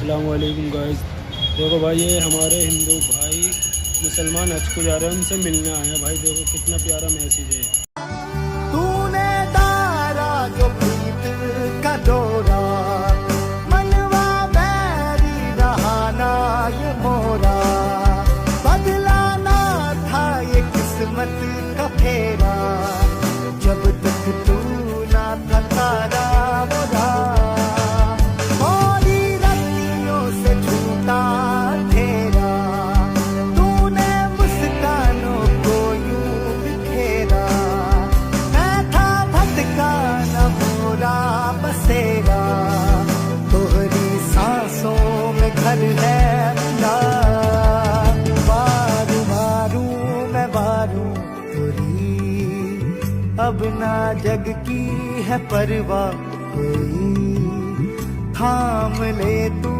अस्सलाम वालेकुम गाइस। देखो भाई, ये हमारे हिंदू भाई मुसलमान हज को जा रहे हैं, उनसे मिलने आए हैं। भाई देखो कितना प्यारा मैसेज है। तूने दारा जो प्रीत का डोरा, मनवा बैरी रहाना ये मोरा, बदलाना था ये किस्मत का फेरा, जब तक तू ना था तारा मोरा, मोरी रतियों से छूटा तेरा, तूने मुस्कानों को यूं बिखेरा, मैं था भटका न मोरा बसेरा, तोहरी सांसों में घर है मिला, मारू मारू मैं मारू तोरी, अब ना जग की है परवाह कोई, थाम ले तू